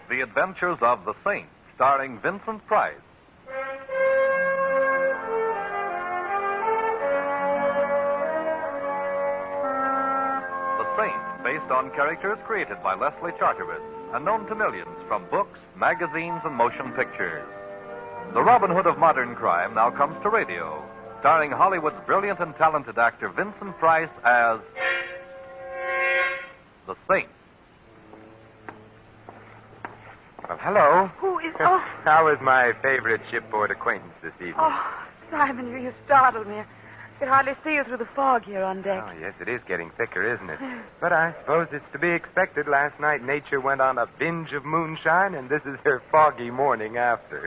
The Adventures of the Saint, starring Vincent Price. The Saint, based on characters created by Leslie Charteris and known to millions from books, magazines, and motion pictures. The Robin Hood of modern crime now comes to radio, starring Hollywood's brilliant and talented actor Vincent Price as the Saint. Well, hello. Who is... Oh, How is my favorite shipboard acquaintance this evening? Simon, you startled me. I could hardly see you through the fog here on deck. Oh, yes, it is getting thicker, isn't it? But I suppose it's to be expected. Last night, nature went on a binge of moonshine, and this is her foggy morning after.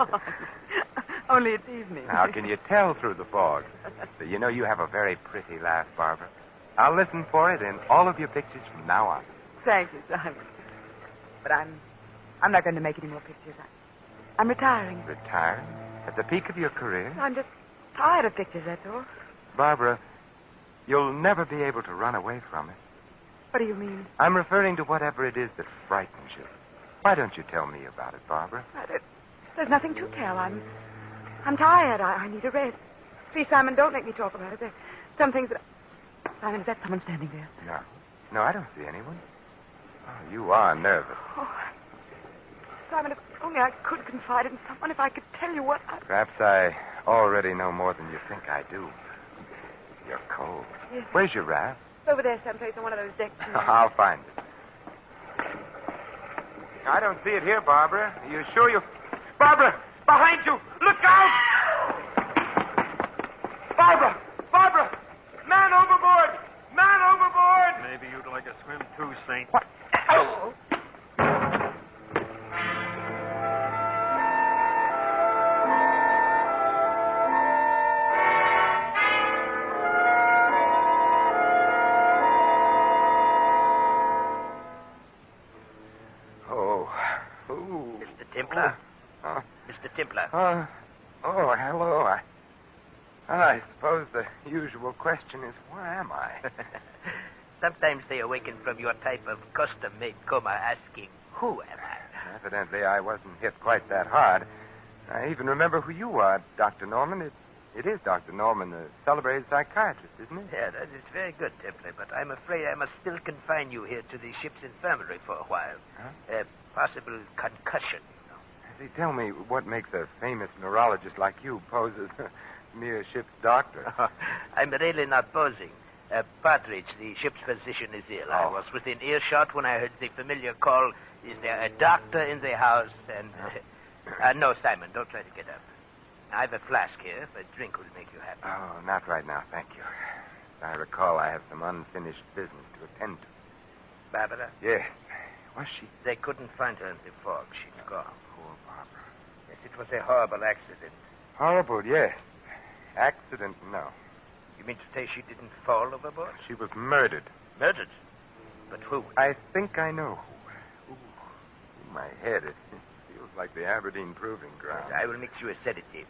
Only it's evening. How can you tell through the fog? So you know you have a very pretty laugh, Barbara. I'll listen for it in all of your pictures from now on. Thank you, Simon. But I'm not going to make any more pictures. I'm retiring. Retiring? At the peak of your career? I'm just tired of pictures, that's all. Barbara, you'll never be able to run away from it. What do you mean? I'm referring to whatever it is that frightens you. Why don't you tell me about it, Barbara? There's nothing to tell. I'm tired. I need a rest. Please, Simon, don't make me talk about it. There's some things that... Simon, is that someone standing there? No, I don't see anyone. Oh, you are nervous. Oh, Simon, if only I could confide in someone, if I could tell you what I... Perhaps I already know more than you think I do. You're cold. Yes. Where's your raft? It's over there someplace on one of those decks. I'll find it. I don't see it here, Barbara. Are you sure you... Barbara! Behind you! Look out! Barbara! Barbara! Man overboard! Man overboard! Maybe you'd like a swim too, Saint. What? Oh. Mr. Templar? Mr. Templar? Hello. I suppose the usual question is, where am I? Sometimes they awaken from your type of custom-made coma asking, who am I? Evidently, I wasn't hit quite that hard. I even remember who you are, Dr. Norman. It is Dr. Norman, the celebrated psychiatrist, isn't it? Yeah, that is very good, Templar, but I'm afraid I must still confine you here to the ship's infirmary for a while. Huh? Possible concussion, you know. See, tell me what makes a famous neurologist like you pose as a mere ship's doctor. I'm really not posing. Partridge, the ship's physician, is ill. I was within earshot when I heard the familiar call, is there a doctor in the house? And, no, Simon, don't try to get up. I have a flask here. If a drink will make you happy. Oh, not right now, thank you. I recall I have some unfinished business to attend to. Barbara? Yes. Was she? They couldn't find her in the fog. She's gone. Poor Barbara. Yes, it was a horrible accident. Horrible, yes. Accident, no. You mean to say she didn't fall overboard? She was murdered. Murdered? But who? I think I know who. Ooh, my head. It feels like the Aberdeen Proving Ground. I will mix you a sedative.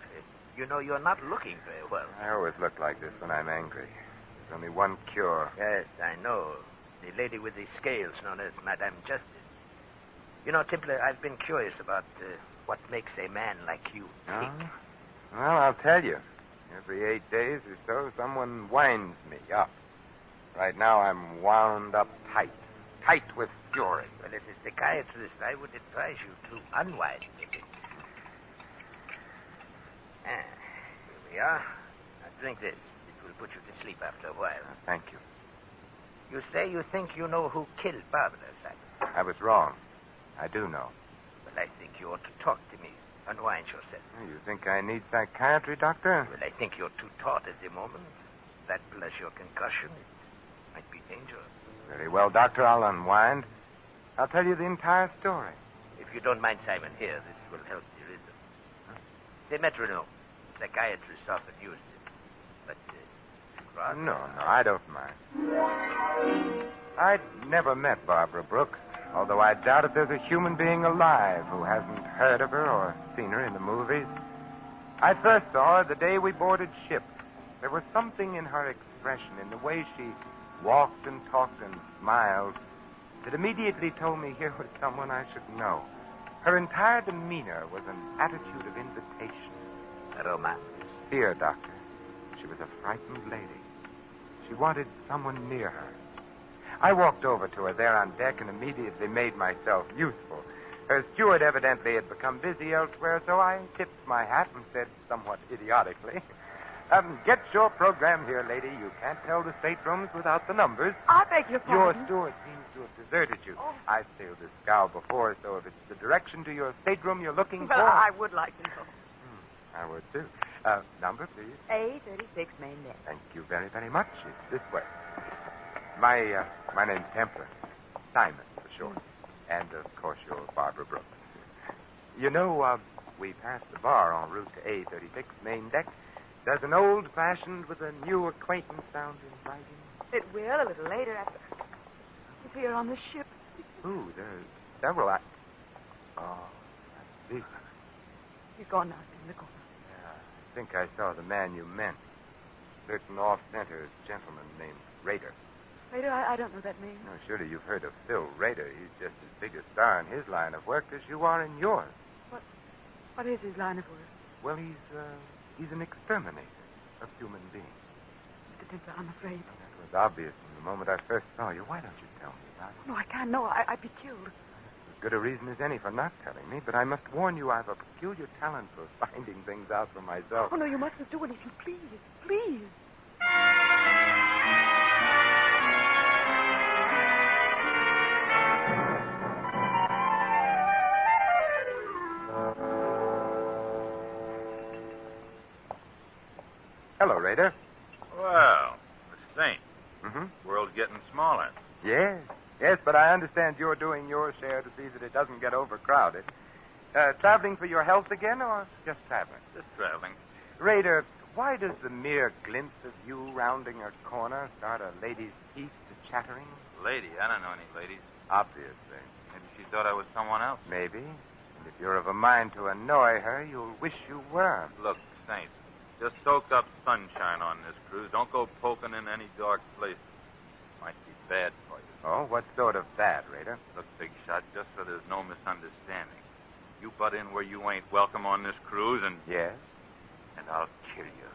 You know, you're not looking very well. I always look like this when I'm angry. There's only one cure. Yes, I know. The lady with the scales known as Madame Justice. You know, Templar, I've been curious about what makes a man like you tick. Oh? Well, I'll tell you. Every 8 days or so, someone winds me up. Right now, I'm wound up tight. Tight with fury. Well, as a psychiatrist, I would advise you to unwind a bit. Here we are. Now, drink this. It will put you to sleep after a while. Thank you. You say you think you know who killed Barbara, Simon. I was wrong. I do know. Well, I think you ought to talk to me. Unwind yourself. You think I need psychiatry, Doctor? Well, I think you're too taut at the moment. That plus your concussion, it might be dangerous. Very well, Doctor. I'll unwind. I'll tell you the entire story. If you don't mind, Simon, here, this will help the rhythm. Huh? The metronome. Psychiatrists often use it. But, rather... No, I don't mind. I'd never met Barbara Brooks, although I doubt if there's a human being alive who hasn't heard of her or seen her in the movies. I first saw her the day we boarded ship. There was something in her expression, in the way she walked and talked and smiled, that immediately told me here was someone I should know. Her entire demeanor was an attitude of invitation. Romance. Dear Doctor, she was a frightened lady. She wanted someone near her. I walked over to her there on deck and immediately made myself useful. Her steward evidently had become busy elsewhere, so I tipped my hat and said somewhat idiotically, get your program here, lady. You can't tell the staterooms without the numbers. I beg your Your pardon. steward seems to have deserted you. Oh. I've sailed this scow before, so if it's the direction to your stateroom you're looking Well, for... I would like to know. I would, too. Number, please. A36 main deck. Thank you very, very much. It's this way. My name's Templar. Simon, for short. And, of course, you're Barbara Brooks. You know, we passed the bar en route to A36 main deck. Does an old-fashioned with a new acquaintance sound inviting? It will a little later after. If you're on the ship. Ooh, there's several. Oh, I see. He's gone now, in the corner. Yeah, I think I saw the man you meant. Certain off-center gentleman named Rader. Later, I don't know that name. No, surely you've heard of Phil Rader. He's just as big a star in his line of work as you are in yours. What is his line of work? Well, he's an exterminator of human beings. Mr. Templar, I'm afraid. Well, that was obvious from the moment I first saw you. Why don't you tell me about it? No, I can't. No, I'd be killed. As good a reason as any for not telling me, but I must warn you I've a peculiar talent for finding things out for myself. Oh, no, you mustn't do anything. Please, please. Hello, Rader. Well, the Saint. Mm-hmm. World's getting smaller. Yes, but I understand you're doing your share to see that it doesn't get overcrowded. Traveling for your health again, or just traveling? Just traveling. Rader, why does the mere glimpse of you rounding a corner start a lady's teeth to chattering? Lady, I don't know any ladies. Obviously. Maybe she thought I was someone else. Maybe. And if you're of a mind to annoy her, you'll wish you were. Look, Saint, just soak up sunshine on this cruise. Don't go poking in any dark places. Might be bad for you. Oh, what sort of bad, Rader? Look, Big Shot, just so there's no misunderstanding. You butt in where you ain't welcome on this cruise, and Yes? I'll kill you.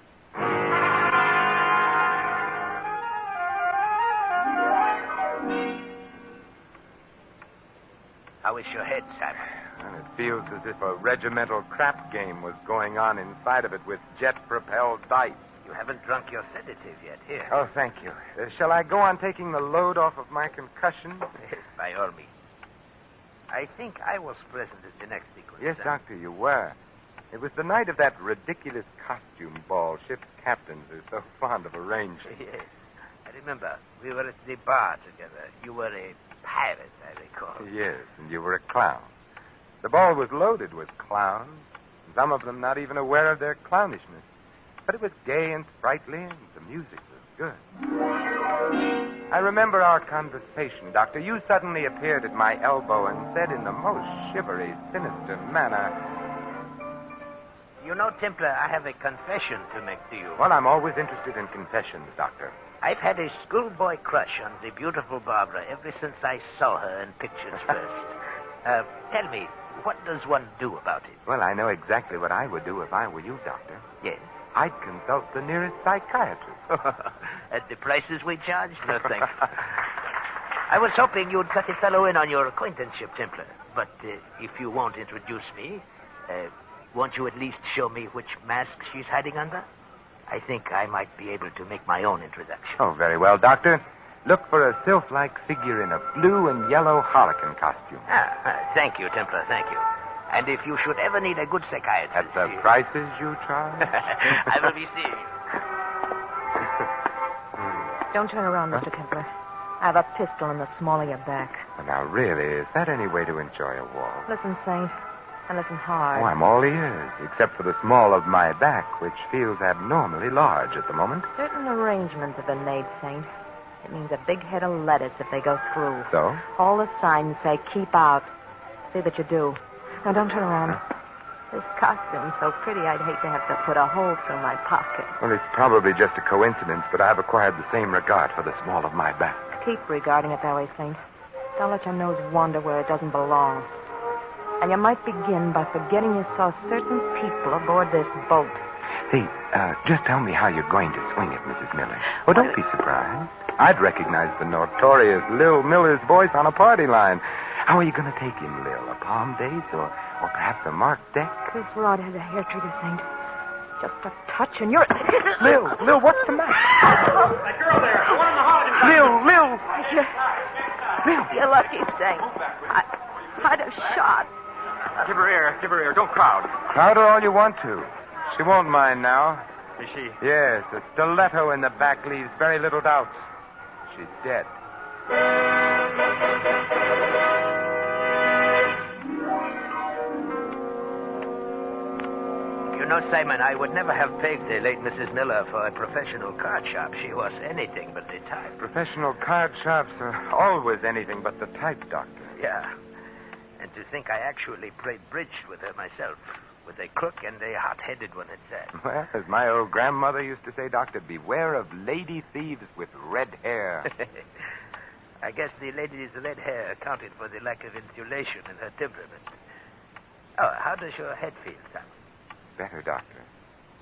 How is your head, Simon? And it feels as if a regimental crap game was going on inside of it with jet-propelled dice. You haven't drunk your sedative yet. Here. Oh, thank you. Shall I go on taking the load off of my concussion? By all means. I think I was present at the next sequence. Yes, Simon. Doctor, you were. It was the night of that ridiculous costume ball ship's captains are so fond of arranging. Yes. I remember. We were at the bar together. You were a pirate, I recall. Yes, and you were a clown. The ball was loaded with clowns, some of them not even aware of their clownishness. But it was gay and sprightly, and the music was good. I remember our conversation, Doctor. You suddenly appeared at my elbow and said in the most shivery, sinister manner... You know, Templar, I have a confession to make to you. Well, I'm always interested in confessions, Doctor. I've had a schoolboy crush on the beautiful Barbara ever since I saw her in pictures first. Tell me, what does one do about it? Well, I know exactly what I would do if I were you, Doctor. Yes. I'd consult the nearest psychiatrist. At the prices we charge? No, thanks. I was hoping you'd cut a fellow in on your acquaintanceship, Templar. But if you won't introduce me, won't you at least show me which mask she's hiding under? I think I might be able to make my own introduction. Oh, very well, Doctor. Look for a sylph-like figure in a blue and yellow harlequin costume. Thank you, Templar, thank you. And if you should ever need a good psychiatrist... At the prices you charge? I will be seeing you. Don't turn around, Mr. Templar. I have a pistol in the small of your back. Well, now, really, is that any way to enjoy a walk? Listen, Saint, and listen hard. Oh, I'm all ears, except for the small of my back, which feels abnormally large at the moment. Certain arrangements have been made, Saint. It means a big head of lettuce if they go through. So? All the signs say keep out. See that you do. Now, don't turn around. This costume's so pretty, I'd hate to have to put a hole through my pocket. Well, it's probably just a coincidence, but I've acquired the same regard for the small of my back. Keep regarding it that way, Saint. Don't let your nose wander where it doesn't belong. And you might begin by forgetting you saw certain people aboard this boat. Say, just tell me how you're going to swing it, Mrs. Miller. Oh, don't be surprised. I'd recognize the notorious Lil Miller's voice on a party line. How are you going to take him, Lil? A palm base or perhaps a marked deck? This rod has a hair trigger, Saint. Just a touch and you're... Lil, what's the matter? That girl there, the one in the hall. Lil! You're lucky, Saint. I'd have shot. Give her air. Don't crowd. Crowd her all you want to. She won't mind now. Is she? Yes, a stiletto in the back leaves very little doubt. She's dead. You know, Simon, I would never have pegged the late Mrs. Miller for a professional card sharp. She was anything but the type. Professional card sharps are always anything but the type, Doctor. Yeah. And to think I actually played bridge with her myself. With a crook and a hot-headed one at that. Well, as my old grandmother used to say, Doctor, beware of lady thieves with red hair. I guess the lady's red hair accounted for the lack of insulation in her temperament. Oh, how does your head feel, Simon? Better, Doctor.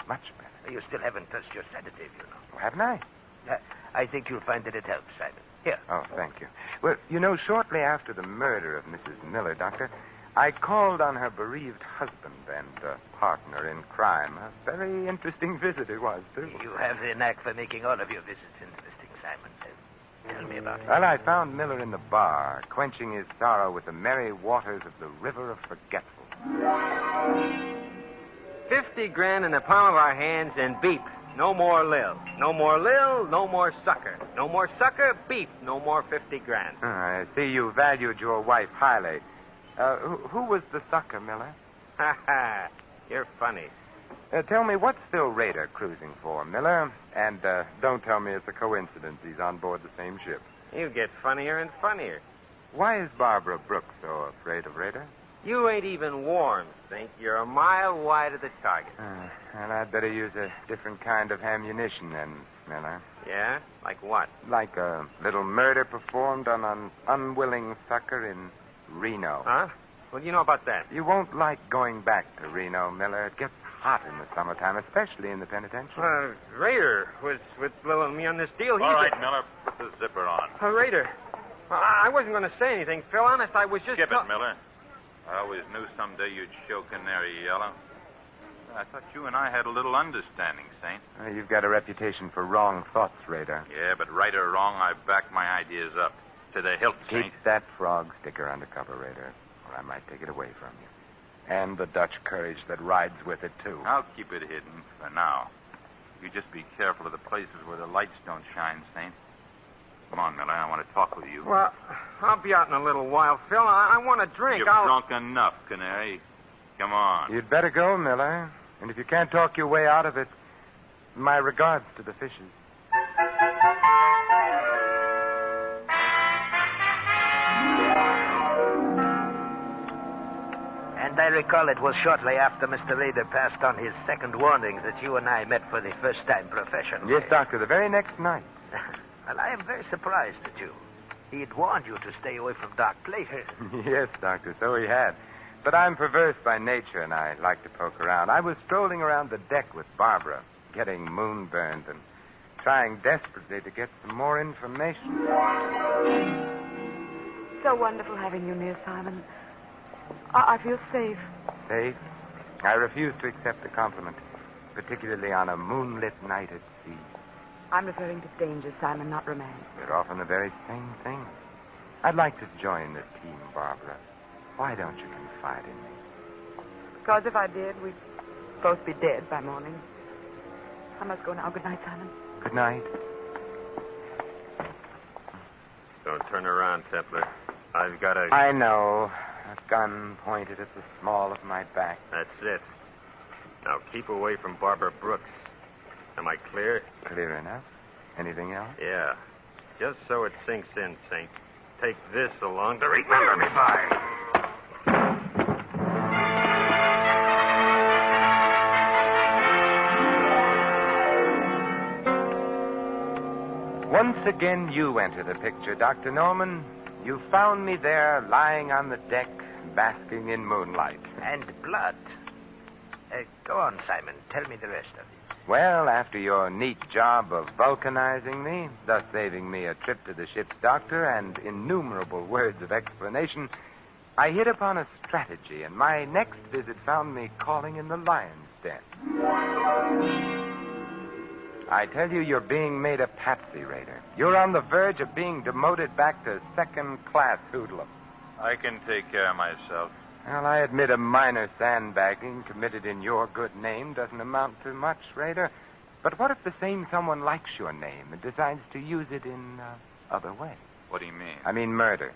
Much better. You still haven't touched your sedative, you know. Oh, haven't I? I think you'll find that it helps, Simon. Here. Oh, thank you. Well, you know, shortly after the murder of Mrs. Miller, Doctor, I called on her bereaved husband and partner in crime. A very interesting visit it was, too. You have the knack for making all of your visits interesting, Simon. Tell me about it. Well, I found Miller in the bar, quenching his sorrow with the merry waters of the River of Forgetful. 50 grand in the palm of our hands and beep. No more Lil. No more Lil, no more sucker. No more sucker, beep. No more 50 grand. I see you valued your wife highly. Who was the sucker, Miller? Ha ha. You're funny. Tell me, what's Phil Rader cruising for, Miller? And don't tell me it's a coincidence he's on board the same ship. You get funnier and funnier. Why is Barbara Brooks so afraid of Rader? You ain't even warm, Think. You're a mile wide of the target. And I'd better use a different kind of ammunition then, Miller. Yeah? Like what? Like a little murder performed on an unwilling sucker in Reno. Huh? What do you know about that? You won't like going back to Reno, Miller. It gets hot in the summertime, especially in the penitentiary. Raider was with Lil and me on this deal. All right, Miller, put the zipper on. Raider. Well, I wasn't going to say anything, Phil. Honest, I was just... Skip it, Miller. I always knew someday you'd show Canary Yellow. I thought you and I had a little understanding, Saint. You've got a reputation for wrong thoughts, Raider. Yeah, but right or wrong, I back my ideas up. To the hilt, Saint. Keep that frog sticker under cover, Raider, or I might take it away from you. And the Dutch courage that rides with it, too. I'll keep it hidden for now. You just be careful of the places where the lights don't shine, Saint. Come on, Miller. I want to talk with you. Well, I'll be out in a little while, Phil. I want a drink. You've drunk enough, Canary. Come on. You'd better go, Miller. And if you can't talk your way out of it, my regards to the fishes. And I recall it was shortly after Mr. Rader passed on his second warning that you and I met for the first time professionally. Yes, Doctor, the very next night. Well, I am very surprised at you. He had warned you to stay away from dark places. Yes, Doctor, so he had. But I'm perverse by nature, and I like to poke around. I was strolling around the deck with Barbara, getting moonburned and trying desperately to get some more information. So wonderful having you near, Simon. I feel safe. Safe? I refuse to accept the compliment, particularly on a moonlit night at sea. I'm referring to danger, Simon, not romance. They're often the very same thing. I'd like to join the team, Barbara. Why don't you confide in me? Because if I did, we'd both be dead by morning. I must go now. Good night, Simon. Good night. Don't turn around, Templar. I've got a... I know. A gun pointed at the small of my back. That's it. Now keep away from Barbara Brooks. Am I clear? Clear enough. Anything else? Yeah. Just so it sinks in, Saint. Take this along to remember me by. Once again, you enter the picture, Dr. Norman. You found me there, lying on the deck, basking in moonlight. And blood. Go on, Simon. Tell me the rest of it. Well, after your neat job of vulcanizing me, thus saving me a trip to the ship's doctor and innumerable words of explanation, I hit upon a strategy, and my next visit found me calling in the lion's den. I tell you, you're being made a patsy, Raider. You're on the verge of being demoted back to second-class hoodlum. I can take care of myself. Well, I admit a minor sandbagging committed in your good name doesn't amount to much, Raider. But what if the same someone likes your name and decides to use it in other way? What do you mean? I mean murder.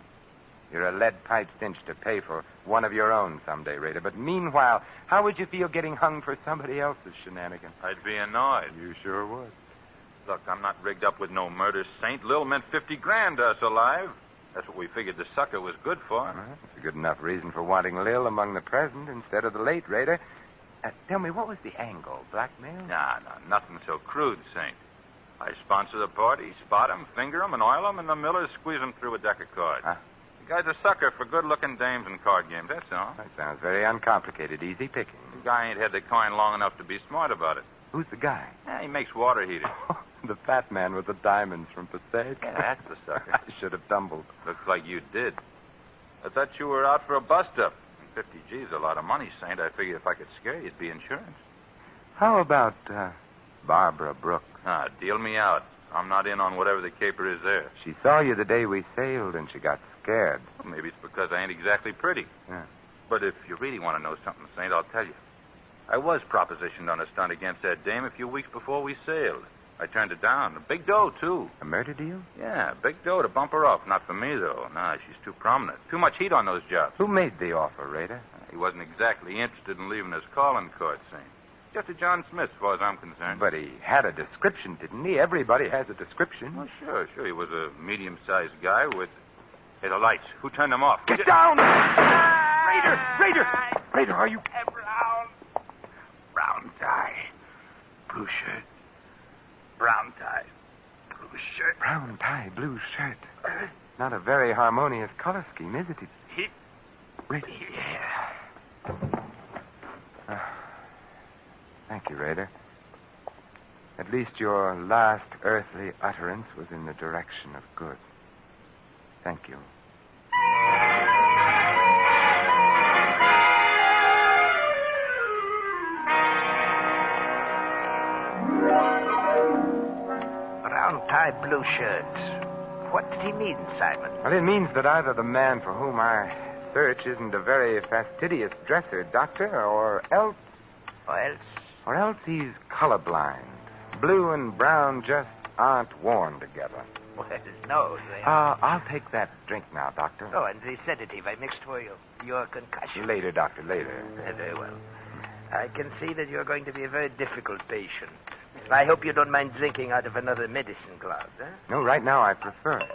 You're a lead pipe cinch to pay for one of your own someday, Raider. But meanwhile, how would you feel getting hung for somebody else's shenanigans? I'd be annoyed. You sure would. Look, I'm not rigged up with no murder saint. Lil meant 50 grand to us alive. That's what we figured the sucker was good for. Well, that's a good enough reason for wanting Lil among the present instead of the late, Raider. Tell me, what was the angle? Blackmail? Nah, nothing so crude, Saint. I sponsor the party, spot him, finger him, and oil him, and the Millers squeeze him through a deck of cards. Huh? The guy's a sucker for good-looking dames and card games, that's all. That sounds very uncomplicated, easy picking. The guy ain't had the coin long enough to be smart about it. Who's the guy? Yeah, he makes water heaters. The fat man with the diamonds from Passaic. Yeah, that's the sucker. I should have tumbled. Looks like you did. I thought you were out for a bust-up. 50 G's a lot of money, Saint. I figured if I could scare you, it'd be insurance. How about Barbara Brooks? Deal me out. I'm not in on whatever the caper is there. She saw you the day we sailed, and she got scared. Well, maybe it's because I ain't exactly pretty. Yeah. But if you really want to know something, Saint, I'll tell you. I was propositioned on a stunt against that dame a few weeks before we sailed. I turned it down. A big dough, too. A murder deal? Yeah, big dough to bump her off. Not for me, though. Nah, she's too prominent. Too much heat on those jobs. Who made the offer, Raider? He wasn't exactly interested in leaving his calling card, Saint. Just a John Smith, as far as I'm concerned. But he had a description, didn't he? Everybody has a description. Well, sure. He was a medium-sized guy with... Hey, the lights. Who turned them off? Get down! Raider, are you... Brown tie. Blue shirt. Brown tie. Blue shirt. Brown tie, blue shirt. Not a very harmonious color scheme, is it? Raider. Yeah. Thank you, Raider. At least your last earthly utterance was in the direction of good. Thank you. Brown tie, blue shirt. What did he mean, Simon? Well, it means that either the man for whom I search isn't a very fastidious dresser, Doctor, or else he's colorblind. Blue and brown just aren't worn together. Well, no. I'll take that drink now, Doctor. Oh, and the sedative I mixed for you. Your concussion. Later, Doctor, later. Very well. I can see that you're going to be a very difficult patient. I hope you don't mind drinking out of another medicine glass, huh? No, right now I prefer it.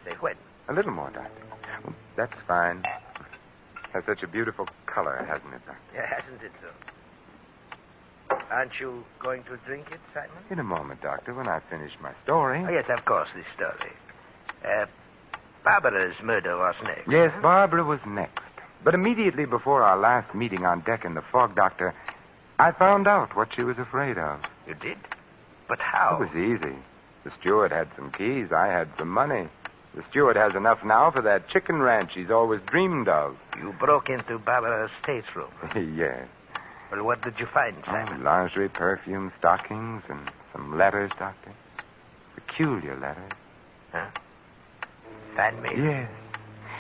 Say when? A little more, Doctor. That's fine. Has such a beautiful color, hasn't it, Doctor? Yeah, hasn't it, though? Aren't you going to drink it, Simon? In a moment, Doctor, when I finish my story. Oh, yes, of course, the story. Barbara's murder was next. Yes, Barbara was next. But immediately before our last meeting on deck in the fog, Doctor, I found out what she was afraid of. You did? But how? It was easy. The steward had some keys. I had some money. The steward has enough now for that chicken ranch he's always dreamed of. You broke into Barbara's stateroom. Yes. Well, what did you find, Simon? Lingerie, perfume, stockings, and some letters, Doctor. Peculiar letters. Huh? Fan mail? Yes.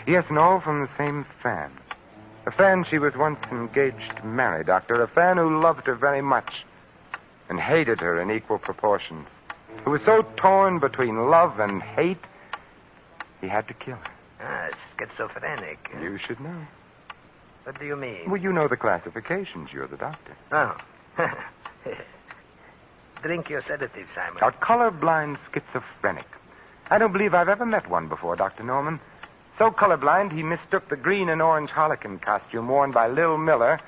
Yes, and all from the same fan. A fan she was once engaged to marry, Doctor. A fan who loved her very much and hated her in equal proportions. Who was so torn between love and hate, he had to kill her. Ah, schizophrenic. You should know. What do you mean? Well, you know the classifications. You're the doctor. Oh. Drink your sedative, Simon. A colorblind schizophrenic. I don't believe I've ever met one before, Dr. Norman. So colorblind, he mistook the green and orange harlequin costume worn by Lil Miller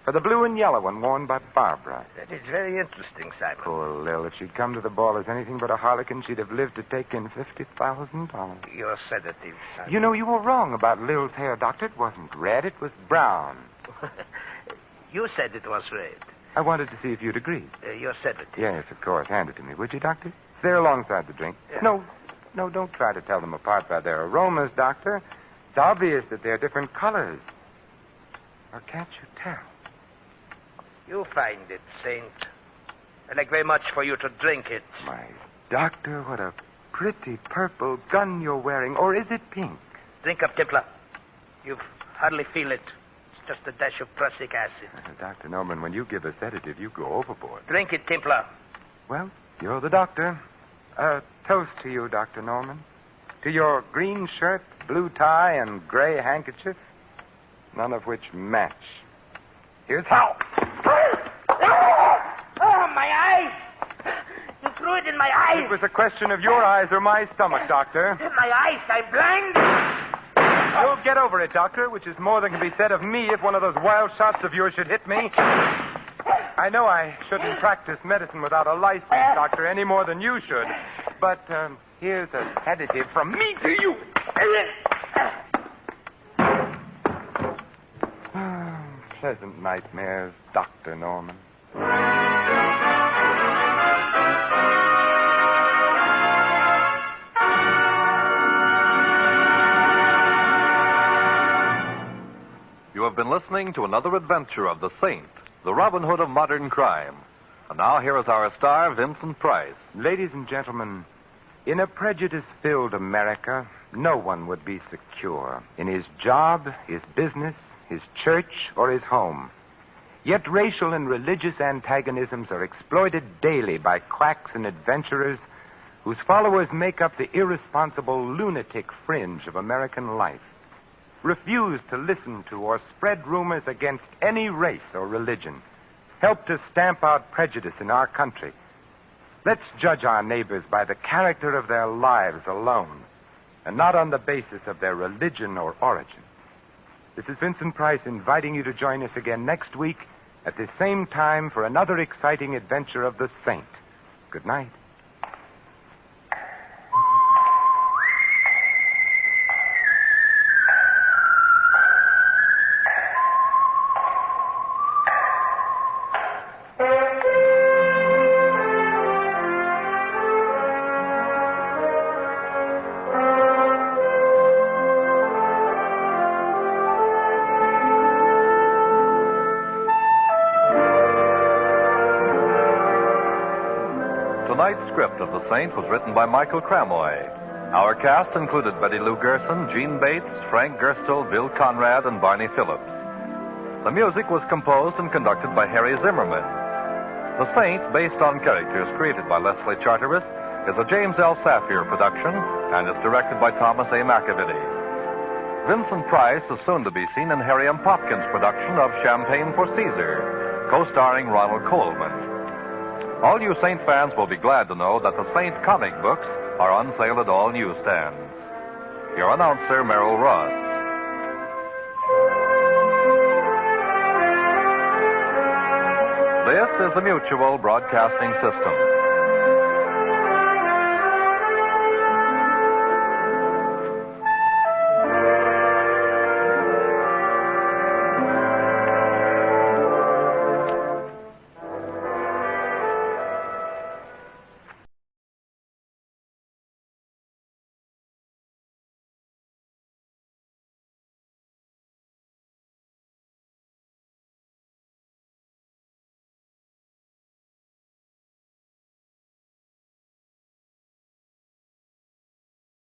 for the blue and yellow one worn by Barbara. That is very interesting, Simon. Poor Lil. If she'd come to the ball as anything but a harlequin, she'd have lived to take in $50,000. Your sedative, Simon. You know, you were wrong about Lil's hair, Doctor. It wasn't red. It was brown. You said it was red. I wanted to see if you'd agreed. Your sedative. Yes, of course. Hand it to me, would you, Doctor? It's there alongside the drink. Yeah. No, don't try to tell them apart by their aromas, Doctor. It's obvious that they're different colors. Or can't you tell? You find it, Saint. I'd like very much for you to drink it. My Doctor, what a pretty purple gun you're wearing. Or is it pink? Drink up, Templar. You hardly feel it. It's just a dash of prussic acid. Dr. Norman, when you give a sedative, you go overboard. Drink it, Templar. Well, you're the doctor. A toast to you, Dr. Norman. To your green shirt, blue tie, and gray handkerchief, none of which match. Here's how. Oh, my eyes! You threw it in my eyes. It was a question of your eyes or my stomach, Doctor. My eyes, I'm blind. You'll get over it, Doctor, which is more than can be said of me if one of those wild shots of yours should hit me. I know I shouldn't practice medicine without a license, Doctor, any more than you should. But here's a sedative from me to you. Pleasant nightmares, Dr. Norman. You have been listening to another adventure of the Saint, the Robin Hood of modern crime. And now here is our star, Vincent Price. Ladies and gentlemen, in a prejudice-filled America, no one would be secure in his job, his business, his church, or his home. Yet racial and religious antagonisms are exploited daily by quacks and adventurers whose followers make up the irresponsible lunatic fringe of American life. Refuse to listen to or spread rumors against any race or religion. Help to stamp out prejudice in our country. Let's judge our neighbors by the character of their lives alone, and not on the basis of their religion or origin. This is Vincent Price inviting you to join us again next week at the same time for another exciting adventure of the Saint. Good night. Tonight's script of The Saint was written by Michael Cramoy. Our cast included Betty Lou Gerson, Gene Bates, Frank Gerstle, Bill Conrad, and Barney Phillips. The music was composed and conducted by Harry Zimmerman. The Saint, based on characters created by Leslie Charteris, is a James L. Safier production and is directed by Thomas A. McAvity. Vincent Price is soon to be seen in Harry M. Popkin's production of Champagne for Caesar, co-starring Ronald Coleman. All you Saint fans will be glad to know that the Saint comic books are on sale at all newsstands. Your announcer, Merrill Ross. This is the Mutual Broadcasting System.